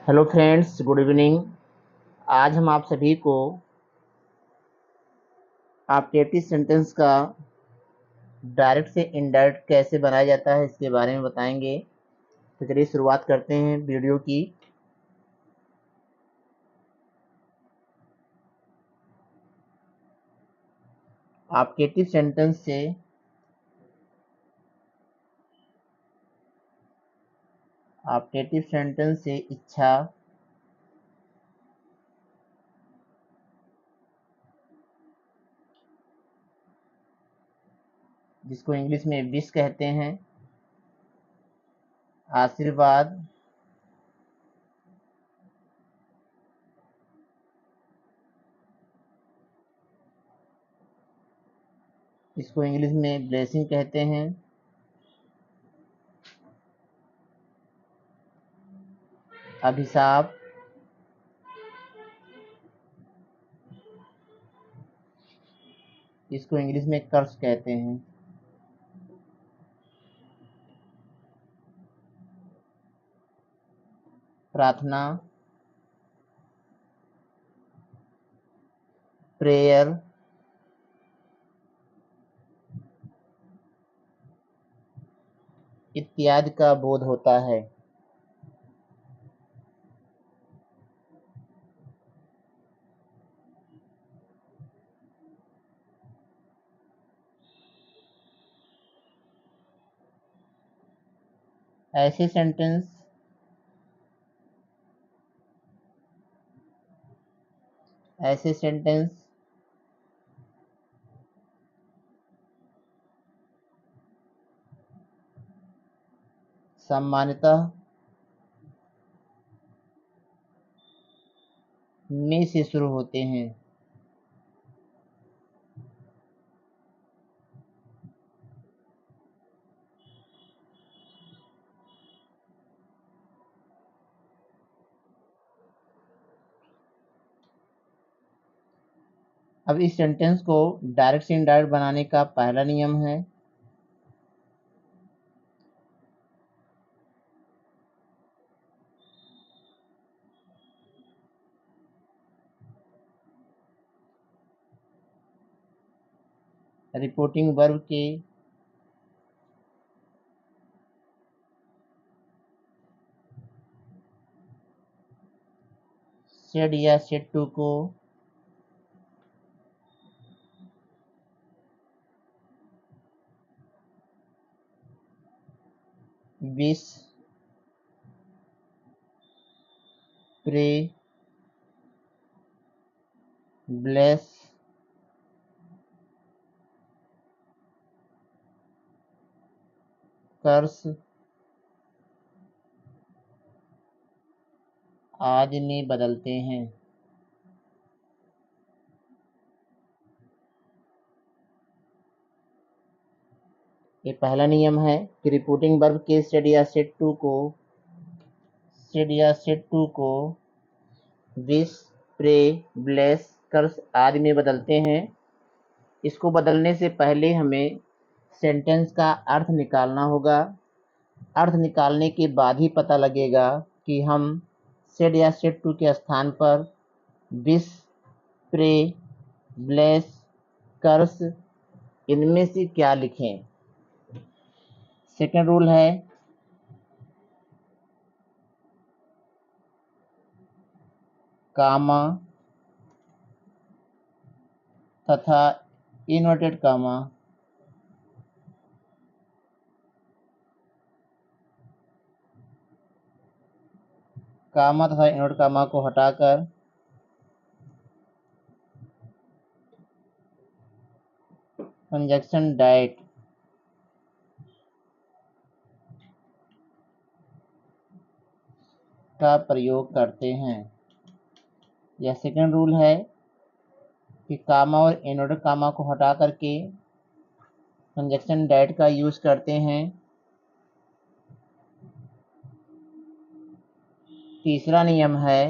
Hello friends, good evening. आज हम आप सभी को ऑप्टेटिव सेंटेंस का डायरेक्ट से इनडायरेक्ट कैसे बनाया जाता है इसके बारे में बताएंगे। तो चलिए शुरुआत करते हैं वीडियो की। ऑप्टेटिव सेंटेंस से इच्छा, जिसको इंग्लिश में विश कहते हैं, आशीर्वाद, इसको इंग्लिश में ब्लेसिंग कहते हैं, अभिशाप, इसको इंग्लिश में कर्स कहते हैं, प्रार्थना, प्रेयर, इत्यादि का बोध होता है। ऐसे सेंटेंस सामान्यतः में से शुरू होते हैं। अब इस सेंटेंस को डायरेक्ट से इनडायरेक्ट बनाने का पहला नियम है रिपोर्टिंग वर्ब के सेड या सेड टू को विश, प्रे, ब्लेस, कर्स आदि में बदलते हैं। ये पहला नियम है कि रिपोर्टिंग वर्ब के सेड या सेड टू को विश, प्रे, ब्लेस, कर्स आदि में बदलते हैं। इसको बदलने से पहले हमें सेंटेंस का अर्थ निकालना होगा। अर्थ निकालने के बाद ही पता लगेगा कि हम सेड या सेड टू के स्थान पर विश, प्रे, ब्लेस, कर्स इनमें से क्या लिखें। सेकंड रूल है कामा तथा इन्वर्टेड कामा तथा इन्वर्टेड कामा को हटाकर कंजक्शन डाइट का प्रयोग करते हैं। यह सेकंड रूल है कि कामा और इन्वर्टेड कामा को हटा करके कंजक्शन डाइट का यूज करते हैं। तीसरा नियम है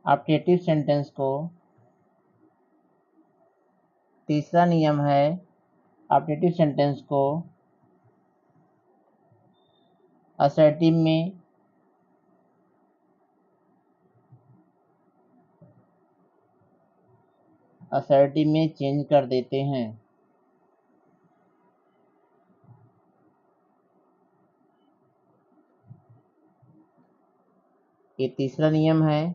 ऑप्टेटिव सेंटेंस को तीसरा नियम है ऑब्जेक्टिव सेंटेंस को असर्टिव में चेंज कर देते हैं। ये तीसरा नियम है।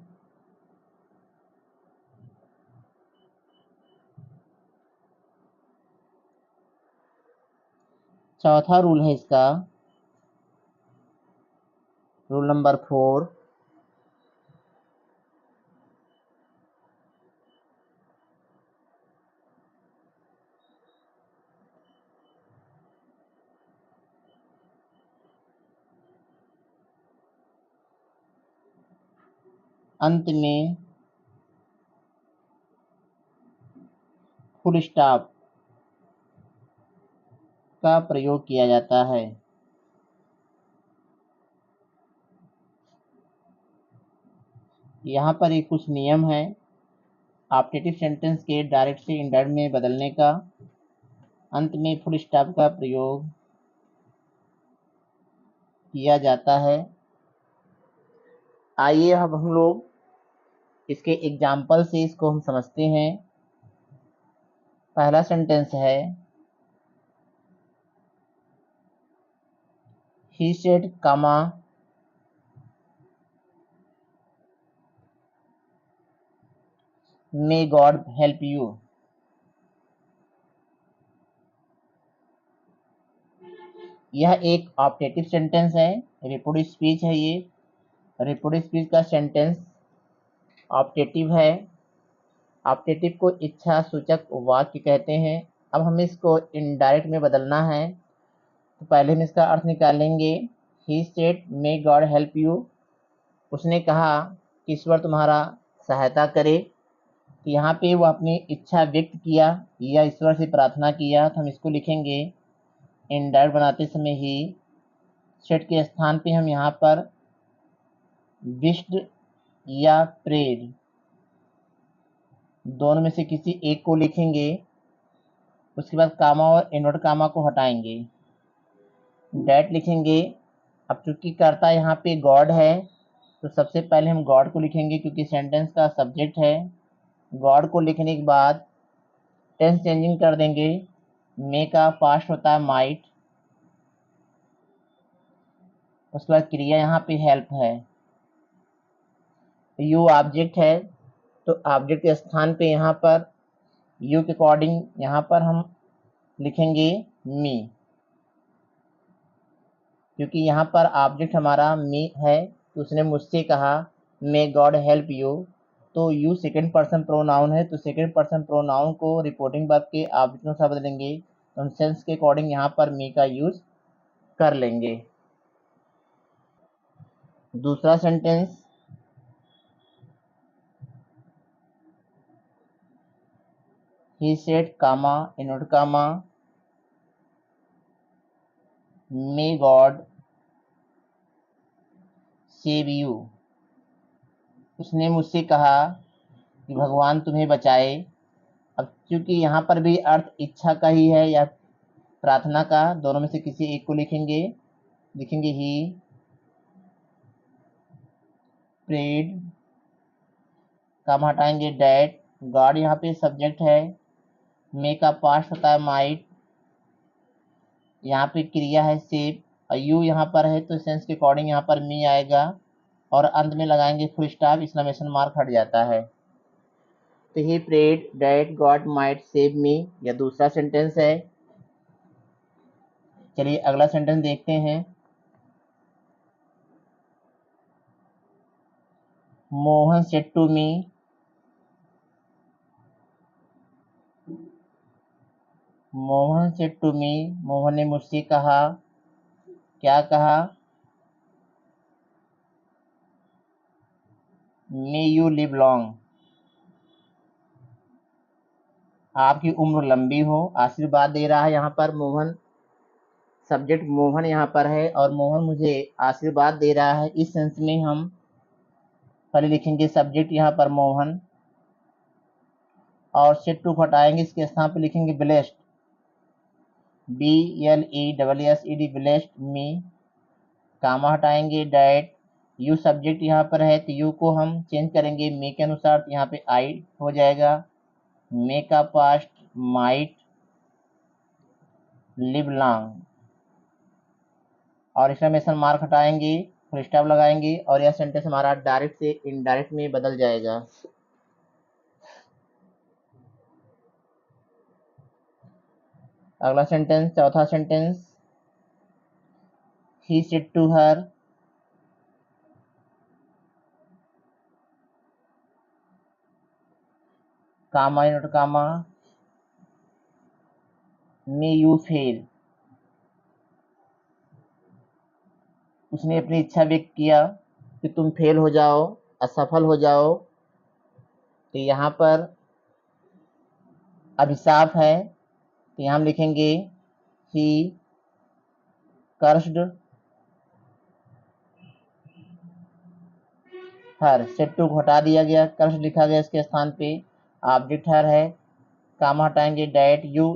चौथा रूल है इसका, रूल नंबर 4। अंत में फुल स्टॉप का प्रयोग किया जाता है। यहाँ पर एक कुछ नियम है ऑब्जेक्टिव सेंटेंस के डायरेक्ट से इनडायरेक्ट में बदलने का। अंत में फुल स्टॉप का प्रयोग किया जाता है। आइए अब हम लोग इसके एग्जाम्पल से इसको हम समझते हैं। पहला सेंटेंस है he said comma may God help you. यह एक ऑब्जेक्टिव सेंटेंस है, रिपोर्ट स्पीच है। ये रिपोर्ट स्पीच का सेंटेंस ऑब्जेक्टिव है। ऑब्जेक्टिव को इच्छा सूचक वाक्य कहते हैं। अब हमें इसको इनडायरेक्ट में बदलना है, तो पहले हम इसका अर्थ निकालेंगे। He said may God help you. उसने कहा कि ईश्वर तुम्हारा सहायता करे। तो यहाँ पे वो अपनी इच्छा व्यक्त किया या ईश्वर से प्रार्थना किया, तो हम इसको लिखेंगे इनडायरेक्ट बनाते समय ही सेड के स्थान पे हम यहाँ पर विश्ड या प्रेड दोनों में से किसी एक को लिखेंगे। उसके बाद कामा और इनवर्ट कामा को हटाएंगे, डैट लिखेंगे। अब चूंकि कर्ता यहाँ पे गॉड है, तो सबसे पहले हम गॉड को लिखेंगे क्योंकि सेंटेंस का सब्जेक्ट है। गॉड को लिखने के बाद टेंस चेंजिंग कर देंगे। मे का पास्ट होता है माइट। उसके बाद क्रिया यहाँ पे हेल्प है। यू ऑब्जेक्ट है, तो ऑब्जेक्ट के स्थान पे यहाँ पर यू के अकॉर्डिंग यहाँ पर हम लिखेंगे मी, क्योंकि यहाँ पर ऑब्जेक्ट हमारा मी है। तो उसने मुझसे कहा मे गॉड हेल्प यू, तो यू सेकंड पर्सन प्रोनाउन है, तो सेकंड पर्सन प्रोनाउन को रिपोर्टिंग वर्ब के ऑब्जेक्ट में शब्द देंगे। तो हम सेंस के अकॉर्डिंग यहाँ पर मी का यूज कर लेंगे। दूसरा sentence he said comma invert comma may God save you. उसने मुझसे कहा कि भगवान तुम्हें बचाए। अब चूंकि यहाँ पर भी अर्थ इच्छा का ही है या प्रार्थना का, दोनों में से किसी एक को लिखेंगे। लिखेंगे ही प्रेड, काम हटाएंगे डैट। गॉड यहाँ पे सब्जेक्ट है। मे का पास्ट होता है माइट। यहाँ पे क्रिया है सेव, और यू यहाँ पर है तो सेंस के अकॉर्डिंग यहाँ पर मी आएगा, और अंत में लगाएंगे फुल स्टॉप, एक्सक्लेमेशन मार्क हट जाता है। तो he prayed that God might save me, यह दूसरा सेंटेंस है। चलिए अगला सेंटेंस देखते हैं। Mohan said to me, Mohan said to me, Mohan ने मुझसे कहा। क्या कहा? मे यू लिव लॉन्ग, आपकी उम्र लंबी हो। आशीर्वाद दे रहा है यहाँ पर मोहन, सब्जेक्ट मोहन यहाँ पर है, और मोहन मुझे आशीर्वाद दे रहा है। इस सेंस में हम पहले लिखेंगे सब्जेक्ट यहाँ पर मोहन, और सेट टू को हटाएंगे, इसके स्थान पे लिखेंगे ब्लेस्ड, BLESSED, ब्लेस्ड मी, कामा हटाएंगे डैट, यू सब्जेक्ट यहाँ पर है तो यू को हम चेंज करेंगे मे के अनुसार, तो यहाँ पे आई हो जाएगा, मे का पास्ट माइट लिव लॉन्ग, और एक्सक्लेमेशन मार्क हटाएंगे, फुल स्टॉप लगाएंगे और यह सेंटेंस हमारा डायरेक्ट से इनडायरेक्ट में बदल जाएगा। अगला सेंटेंस, चौथा sentence, he said to her, comma not comma, may you fail, उसने अपनी इच्छा व्यक्त किया कि तुम फेल हो जाओ, असफल हो जाओ, तो यहाँ पर अभिशाप है, तो यहाँ हम लिखेंगे ही कर्स्ड हर, सेट टू हटा दिया गया, कर्स्ड लिखा गया इसके स्थान पे, ऑब्जेक्ट हर है, कामा हटाएंगे डैट, यू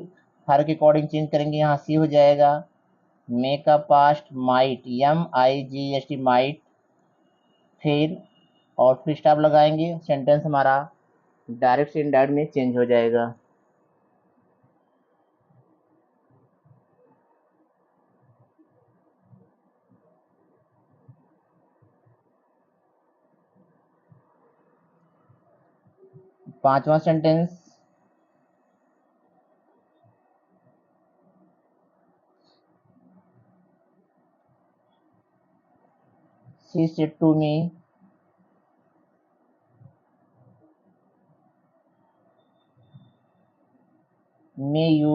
हर के अकॉर्डिंग चेंज करेंगे, यहाँ सी हो जाएगा, मे का past might MIGHT might fail, और फिर स्टॉप लगाएंगे, सेंटेंस हमारा डायरेक्ट से इनडायरेक्ट में चेंज हो जाएगा। पांचवा sentence, she said to me, may you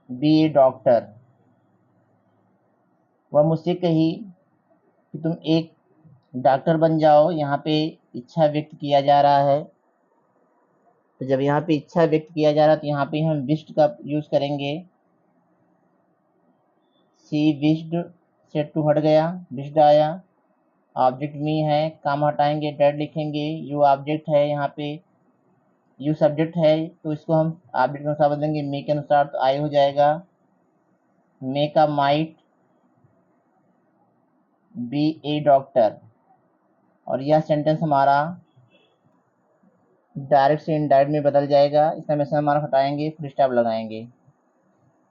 be a doctor, वह मुझसे कही कि तुम एक डॉक्टर बन जाओ, यहाँ पे इच्छा व्यक्त किया जा रहा है, तो जब यहाँ पे इच्छा व्यक्त किया जा रहा है तो यहाँ पे हम विश्ड का यूज करेंगे, सी विश्ड, सेट टू हट गया, विश्ड आया, ऑब्जेक्ट मी है, काम हटाएंगे डेड लिखेंगे, यू ऑब्जेक्ट है, यहाँ पे यू सब्जेक्ट है तो इसको हम ऑब्जेक्ट के अनुसार बदलेंगे, मे के अनुसार, तो आई हो जाएगा, मे का माइट बी ए डॉक्टर, और यह सेंटेंस हमारा डायरेक्ट से इनडायरेक्ट में बदल जाएगा, इसमें हमेशा हमारा हटाएंगे, फुल स्टॉप लगाएंगे।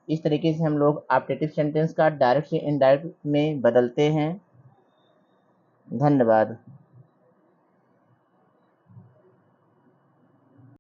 इस तरीके से हम लोग ऑप्टेटिव सेंटेंस का डायरेक्ट से इनडायरेक्ट में बदलते हैं। धन्यवाद।